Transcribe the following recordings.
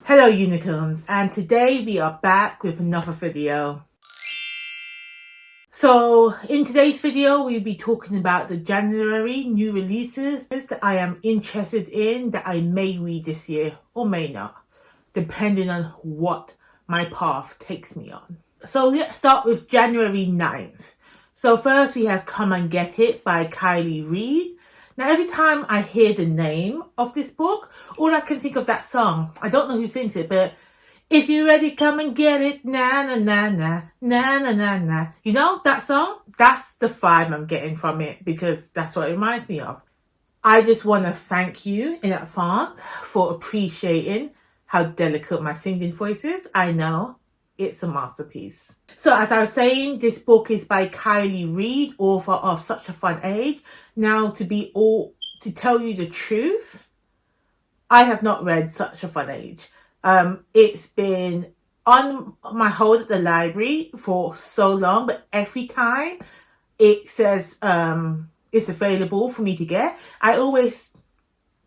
Hello unicorns, and today we are back with another video. So in today's video we'll be talking about the January new releases that I am interested in that I may read this year or may not, depending on what my path takes me on. So let's start with January 9th. So first we have Come and Get It by Kylie Reid. Now, every time I hear the name of this book, all I can think of that song. I don't know who sings it, but if you're ready, come and get it. Na, na, na, na, na, na, na, na. You know, that song? That's the vibe I'm getting from it because that's what it reminds me of. I just want to thank you in advance for appreciating how delicate my singing voice is. I know. It's a masterpiece. So as I was saying, this book is by Kylie Reid, author of Such a Fun Age. Now, to tell you the truth, I have not read Such a Fun Age. It's been on my hold at the library for so long, but every time it says it's available for me to get, I always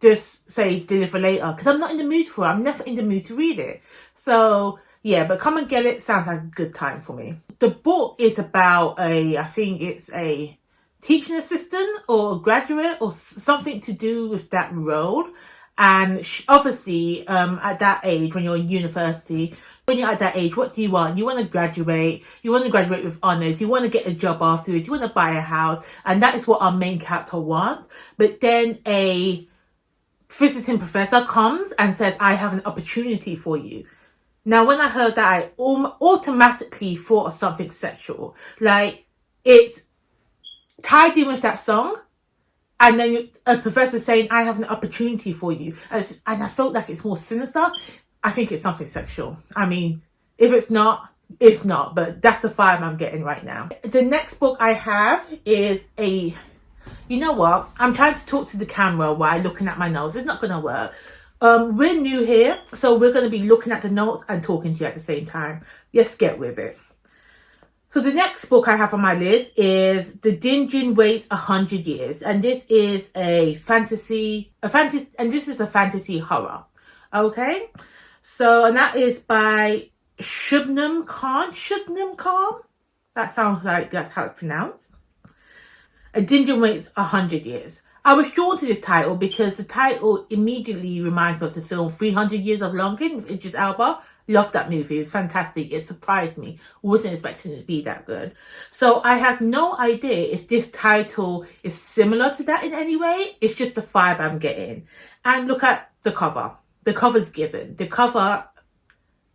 just say deliver later because I'm not in the mood for it. I'm never in the mood to read it. So yeah, but Come and Get It sounds like a good time for me. The book is about I think it's a teaching assistant or a graduate or something to do with that role. And obviously, at that age, when you're in university, when you're at that age, what do you want? You want to graduate. You want to graduate with honours. You want to get a job afterwards. You want to buy a house. And that is what our main character wants. But then a visiting professor comes and says, I have an opportunity for you. Now, when I heard that, I automatically thought of something sexual. Like, it's tied in with that song. And then a professor saying, I have an opportunity for you. And I felt like it's more sinister. I think it's something sexual. I mean, if it's not, it's not. But that's the vibe I'm getting right now. The next book I have is you know what? I'm trying to talk to the camera while looking at my nose. It's not going to work. We're new here, so we're going to be looking at the notes and talking to you at the same time. Let's get with it. So the next book I have on my list is The Djinn Waits 100 Years. And this is a fantasy horror. Okay? So, and that is by Shubnam Khan. That sounds like that's how it's pronounced. A Djinn Waits 100 Years. I was drawn to this title because the title immediately reminds me of the film 300 Years of Longing with Idris Elba. Loved that movie. It was fantastic. It surprised me. Wasn't expecting it to be that good. So I have no idea if this title is similar to that in any way. It's just the vibe I'm getting. And look at the cover. The cover's given. The cover,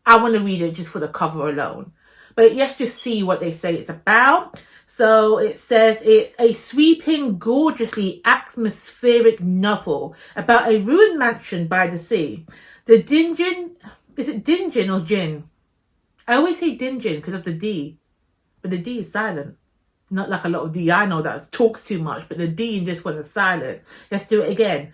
I want to read it just for the cover alone. But let's just see what they say it's about. So it says it's a sweeping, gorgeously atmospheric novel about a ruined mansion by the sea. The Djinn, is it Djinn or Djinn? I always say Djinn because of the D, but the D is silent. Not like a lot of D I know that talks too much, but the D in this one is silent. Let's do it again.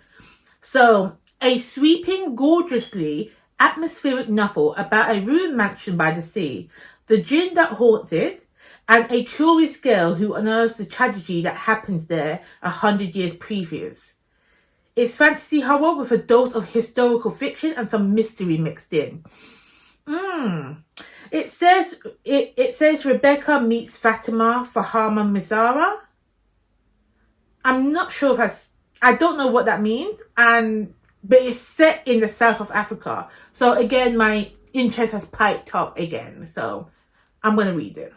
So, a sweeping, gorgeously atmospheric novel about a ruined mansion by the sea, the Djinn that haunts it, and a tourist girl who unearths the tragedy that happens there 100 years previous. It's fantasy horror with a dose of historical fiction and some mystery mixed in. It says Rebecca meets Fatima Fahama Mizara. I'm not sure if I don't know what that means, but it's set in the south of Africa. So again, my interest has piped up again. So I'm going to read it.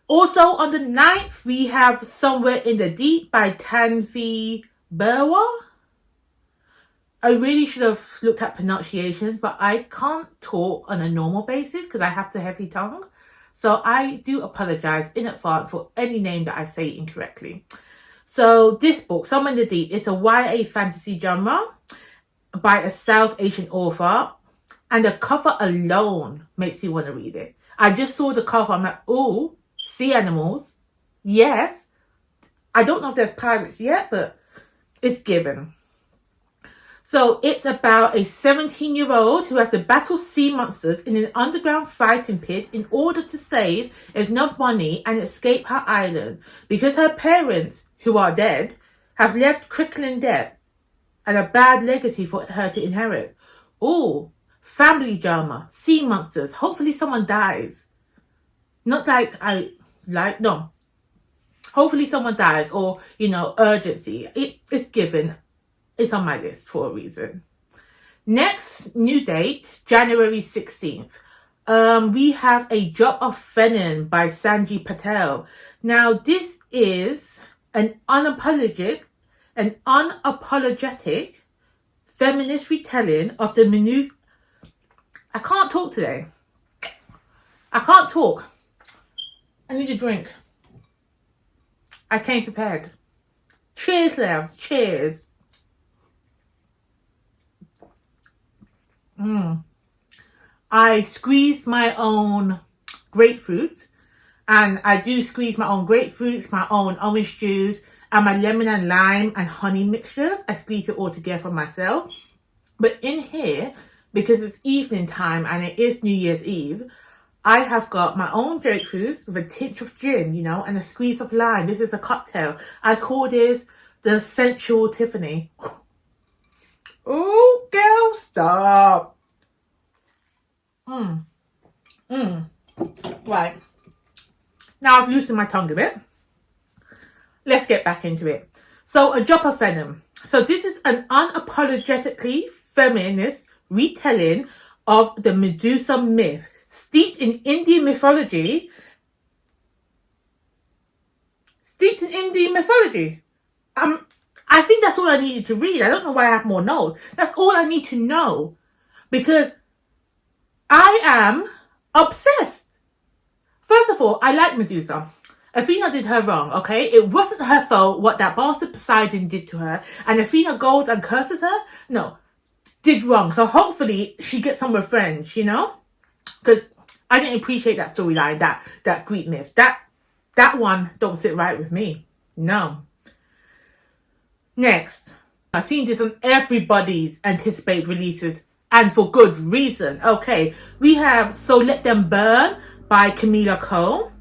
Also on the 9th, we have Somewhere in the Deep by Tanvi Berwa. I really should have looked at pronunciations, but I can't talk on a normal basis because I have the heavy tongue. So I do apologize in advance for any name that I say incorrectly. So this book, Somewhere in the Deep, is a YA fantasy genre by a South Asian author. And the cover alone makes me want to read it. I just saw the cover. I'm like, oh, sea animals. Yes. I don't know if there's pirates yet, but it's given. So it's about a 17-year-old who has to battle sea monsters in an underground fighting pit in order to save enough money and escape her island because her parents, who are dead, have left crippling debt and a bad legacy for her to inherit. Oh, family drama, sea monsters. Hopefully someone dies. Not like no. Hopefully someone dies, or, you know, urgency. It's given. It's on my list for a reason. Next new date, January 16th. We have a Drop of Venom by Sanji Patel. Now, this is an unapologetic feminist retelling of the I can't talk today. I can't talk. I need a drink. I came prepared. Cheers, loves. Cheers. I squeeze my own grapefruits, and I do squeeze my own grapefruits, my own orange juice, and my lemon and lime and honey mixtures. I squeeze it all together for myself. But in here, because it's evening time and it is New Year's Eve, I have got my own grapefruits with a tinge of gin, you know, and a squeeze of lime. This is a cocktail. I call this the Sensual Tiffany. Oh, girl, stop. Right. Now I've loosened my tongue a bit. Let's get back into it. So, a Drop of Venom. So, this is an unapologetically feminist retelling of the Medusa myth, steeped in Indian mythology. I think that's all I needed to read. I don't know why I have more notes. That's all I need to know. Because I am obsessed. First of all, I like Medusa. Athena did her wrong, okay? It wasn't her fault what that bastard Poseidon did to her. And Athena goes and curses her. No, did wrong. So hopefully she gets some revenge, you know? Because I didn't appreciate that storyline, that Greek myth. That one don't sit right with me. No. Next, I've seen this on everybody's anticipated releases, and for good reason. Okay, we have So Let Them Burn by Camila Cole.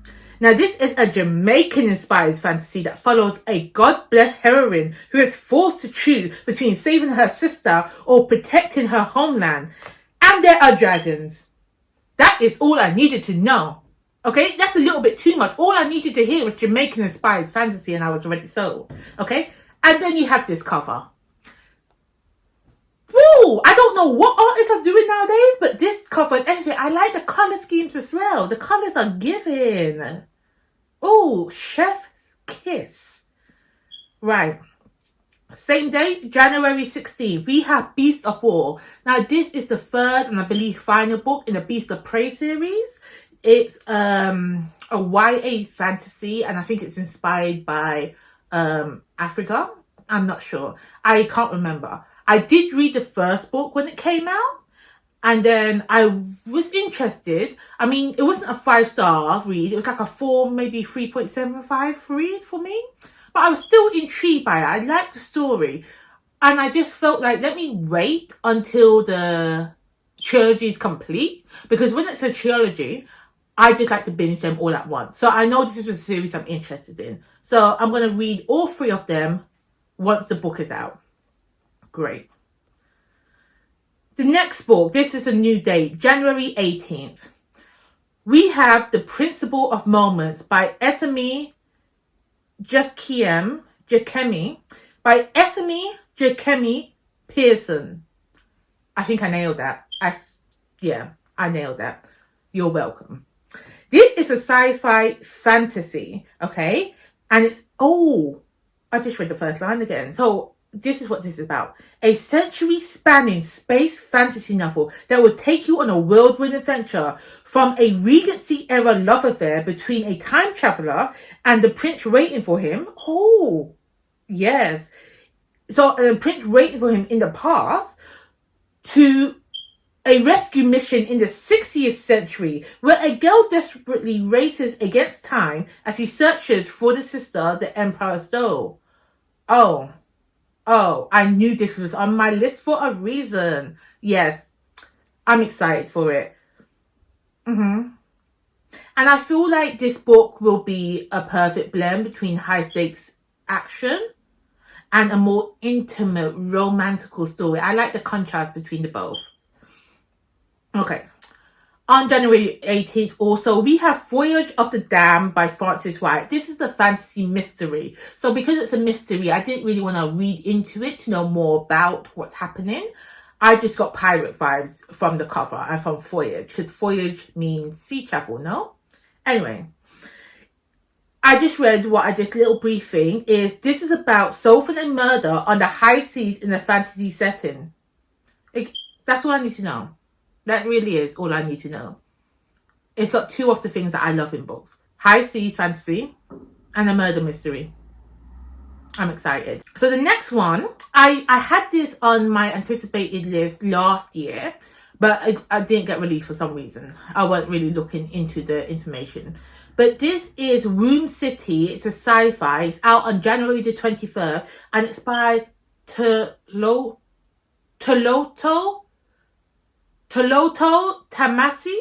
Now, this is a Jamaican-inspired fantasy that follows a God-blessed heroine who is forced to choose between saving her sister or protecting her homeland. And there are dragons. That is all I needed to know. Okay, that's a little bit too much. All I needed to hear was Jamaican-inspired fantasy and I was already sold. Okay, and then you have this cover. Woo! I don't know what artists are doing nowadays, but this cover and everything, I like the colour schemes as well. The colours are giving. Oh, chef's kiss. Right. Same date, January 16th, we have Beast of War. Now, this is the third and I believe final book in the Beast of Prey series. It's a YA fantasy, and I think it's inspired by Africa. I'm not sure. I can't remember. I did read the first book when it came out, and then I was interested. I mean, it wasn't a 5-star read. It was like a 4, maybe 3.75 read for me. But I was still intrigued by it. I liked the story. And I just felt like, let me wait until the trilogy is complete. Because when it's a trilogy, I just like to binge them all at once. So I know this is a series I'm interested in. So I'm going to read all 3 of them once the book is out. Great. The next book, this is a new date, January 18th. We have The Principle of Moments by Esme Jacemi Pearson. I think I nailed that. I nailed that. You're welcome. This is a sci-fi fantasy, okay? And it's, I just read the first line again. So this is what this is about. A century-spanning space fantasy novel that will take you on a whirlwind adventure from a Regency-era love affair between a time traveler and the prince waiting for him. Oh, yes. So a prince waiting for him in the past to a rescue mission in the 60th century where a girl desperately races against time as he searches for the sister the Emperor stole. Oh, I knew this was on my list for a reason. Yes, I'm excited for it. And I feel like this book will be a perfect blend between high-stakes action and a more intimate, romantical story. I like the contrast between the both. Okay. On January 18th also, we have Voyage of the Damned by Francis White. This is a fantasy mystery. So because it's a mystery, I didn't really want to read into it to know more about what's happening. I just got pirate vibes from the cover and from Voyage, because Voyage means sea travel, no? Anyway, I just read little briefing is, this is about solving a murder on the high seas in a fantasy setting. That's all I need to know. That really is all I need to know. It's got two of the things that I love in books. High seas fantasy and a murder mystery. I'm excited. So the next one, I had this on my anticipated list last year, but I didn't get released for some reason. I wasn't really looking into the information. But this is Room City. It's a sci-fi. It's out on January the 23rd, and it's by Toloto Tamasi.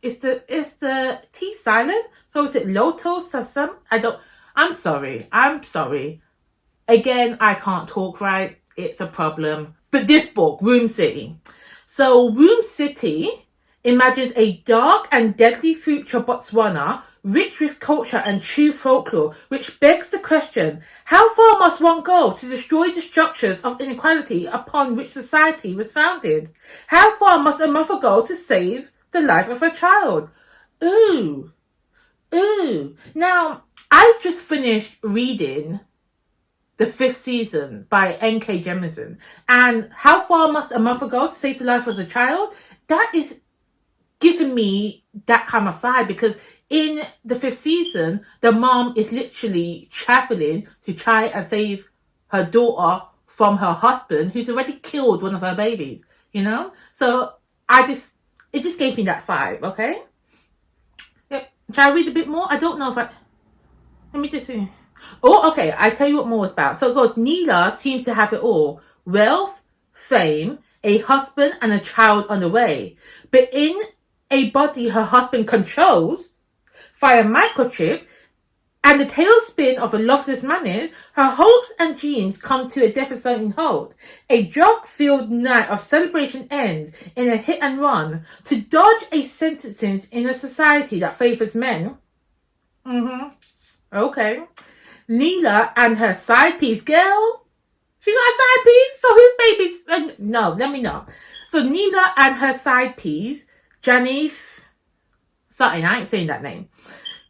Is the T silent? So is it Loto Sasam? I'm sorry. Again, I can't talk right. It's a problem. But this book, Room City. So Room City imagines a dark and deadly future Botswana, rich with culture and true folklore, which begs the question, how far must one go to destroy the structures of inequality upon which society was founded? How far must a mother go to save the life of her child? Ooh. Now, I just finished reading the 5th season by N.K. Jemisin, and how far must a mother go to save the life of a child? That is giving me that kind of vibe, because in the 5th season, the mom is literally traveling to try and save her daughter from her husband, who's already killed one of her babies, you know? So it just gave me that vibe, okay? Yeah. Shall I read a bit more? I don't know if let me just see. Oh, okay, I tell you what more is about. So it goes, Neela seems to have it all. Wealth, fame, a husband and a child on the way. But in a body her husband controls, via microchip, and the tailspin of a loveless marriage, her hopes and dreams come to a devastating halt. A drug-filled night of celebration ends in a hit and run to dodge a sentencing in a society that favors men. Okay. Neela and her side piece, girl. She got a side piece? So whose baby's... No, let me know. So Neela and her side piece, Janif... Something, I ain't saying that name.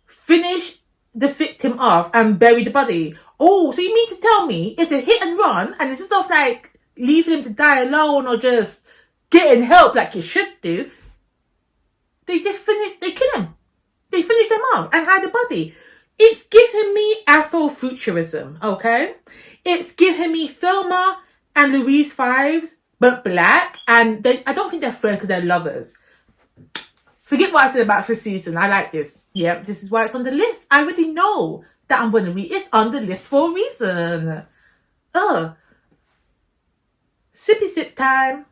Finish the victim off and bury the body. Oh, so you mean to tell me it's a hit and run, and instead of like leaving him to die alone or just getting help like you should do, they kill him. They finish them off and hide the body. It's giving me Afrofuturism, okay? It's giving me Thelma and Louise vibes, but black, and I don't think they're friends because they're lovers. Forget what I said about 5th season. I like this. Yep, this is why it's on the list. I already know that I'm going to read. It's on the list for a reason. Sippy sip time.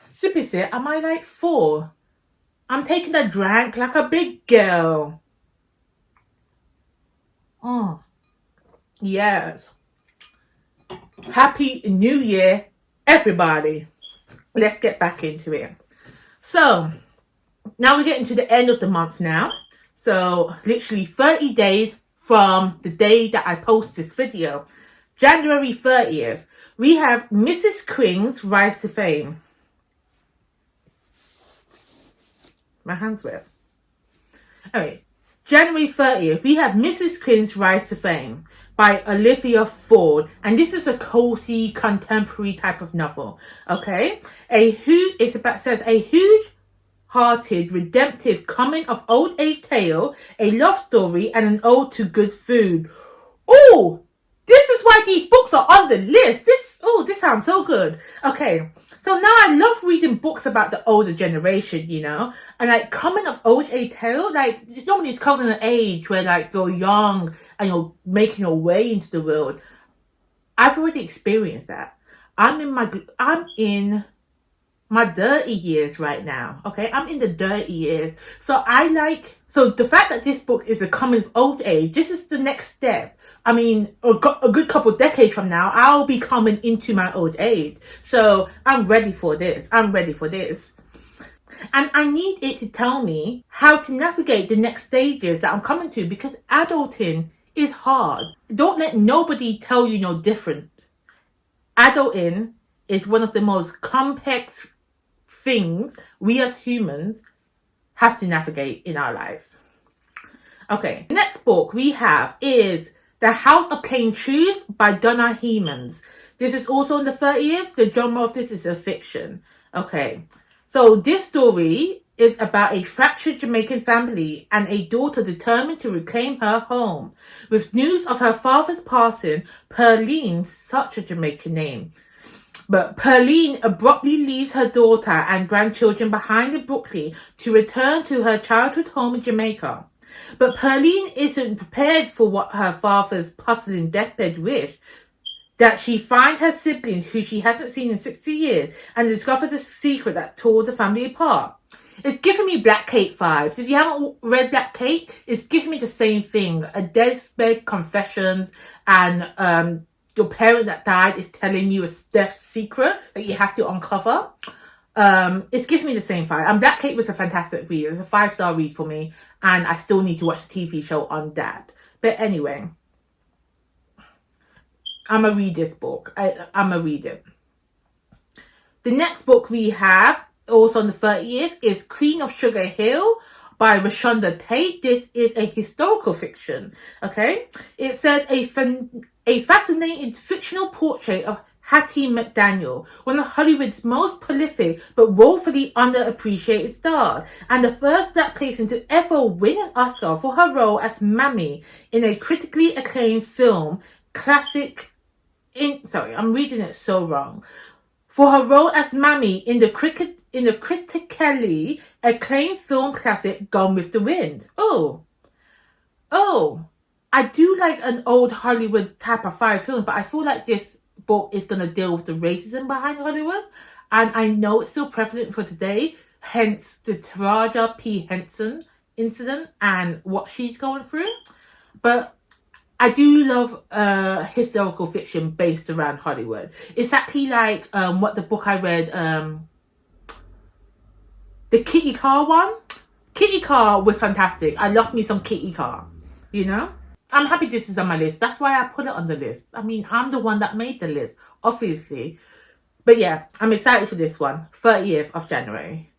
Sippy sip. Am I like 4? I'm taking a drink like a big girl. Yes. Happy New Year, everybody. Let's get back into it. So, now we're getting to the end of the month now. So, literally 30 days from the day that I post this video. January 30th, we have Mrs. Quinn's Rise to Fame. My hands wet. Alright. January 30th, we have Mrs. Quinn's Rise to Fame by Olivia Ford. And this is a cozy, contemporary type of novel. Okay? It says a huge-hearted, redemptive coming-of-old-age tale, a love story, and an ode to good food. Oh! This is why these books are on the list. This sounds so good. Okay. So now I love reading books about the older generation, you know, and like coming of age tale, like it's normally coming of age where like you're young and you're making your way into the world. I've already experienced that. I'm in my dirty years right now. Okay, I'm in the dirty years. So the fact that this book is a coming of old age, this is the next step. I mean, a good couple of decades from now, I'll be coming into my old age. So I'm ready for this. And I need it to tell me how to navigate the next stages that I'm coming to, because adulting is hard. Don't let nobody tell you no different. Adulting is one of the most complex things we as humans have to navigate in our lives. Okay, the next book we have is The House of Plain Truth by Donna Hemans. This is also on the 30th. The genre of this is a fiction. Okay, so this story is about a fractured Jamaican family and a daughter determined to reclaim her home. With news of her father's passing, Pearline, such a Jamaican name, but Pearline abruptly leaves her daughter and grandchildren behind in Brooklyn to return to her childhood home in Jamaica. But Pearline isn't prepared for what her father's puzzling deathbed wish, that she find her siblings who she hasn't seen in 60 years and discover the secret that tore the family apart. It's giving me Black Kate vibes. If you haven't read Black Kate, it's giving me the same thing. A deathbed confessions, and your parent that died is telling you a death secret that you have to uncover. It's giving me the same vibe. And Black Kate was a fantastic read. It was a 5-star read for me, and I still need to watch the TV show on that. But anyway, I'm going to read this book. I'm going to read it. The next book we have, also on the 30th, is Queen of Sugar Hill by Rashonda Tate. This is a historical fiction. Okay? It says a fascinating fictional portrait of Hattie McDaniel, one of Hollywood's most prolific but woefully underappreciated stars, and the first Black person to ever win an Oscar for her role as Mammy in a critically acclaimed film classic. I'm reading it so wrong. For her role as Mammy in the critically acclaimed film classic Gone with the Wind. Oh, I do like an old Hollywood type of film, but I feel like this book is going to deal with the racism behind Hollywood, and I know it's still prevalent for today, hence the Taraji P. Henson incident and what she's going through. But I do love historical fiction based around Hollywood. It's actually like what the book I read, the Kitty Carr one. Kitty Carr was fantastic. I love me some Kitty Carr, you know? I'm happy this is on my list. That's why I put it on the list. I mean, I'm the one that made the list, obviously. But yeah, I'm excited for this one. 30th of January.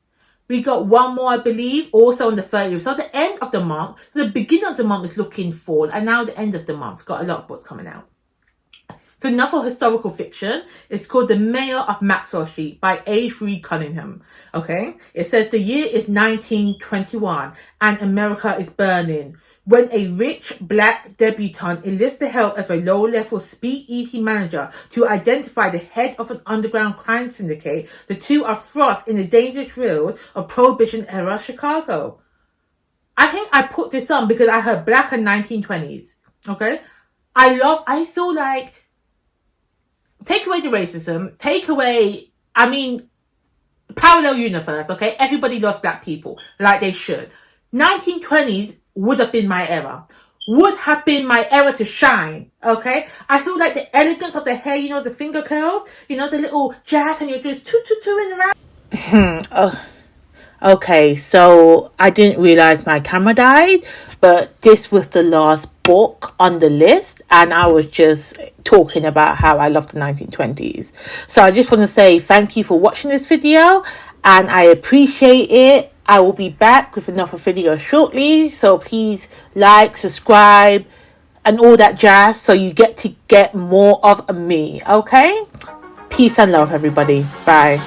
We got one more, I believe, also on the 30th. So the end of the month, the beginning of the month is looking fall, and now the end of the month, got a lot of books coming out. So another historical fiction is called The Mayor of Maxwell Street by Avery Cunningham. Okay, it says the year is 1921 and America is burning. When a rich Black debutante enlists the help of a low-level speakeasy manager to identify the head of an underground crime syndicate, the two are thrust in the dangerous world of Prohibition-era Chicago. I think I put this on because I heard Black and 1920s. Okay? I feel like, take away the racism, parallel universe, okay? Everybody loves Black people, like they should. 1920s would have been my era. Would have been my era to shine, okay? I feel like the elegance of the hair, you know, the finger curls, you know, the little jazz, and you're doing toot in the round. Okay, so I didn't realize my camera died, but this was the last book on the list, and I was just talking about how I love the 1920s. So I just want to say thank you for watching this video, and I appreciate it. I will be back with another video shortly, so please like, subscribe, and all that jazz, so you get more of me, okay? Peace and love, everybody. Bye.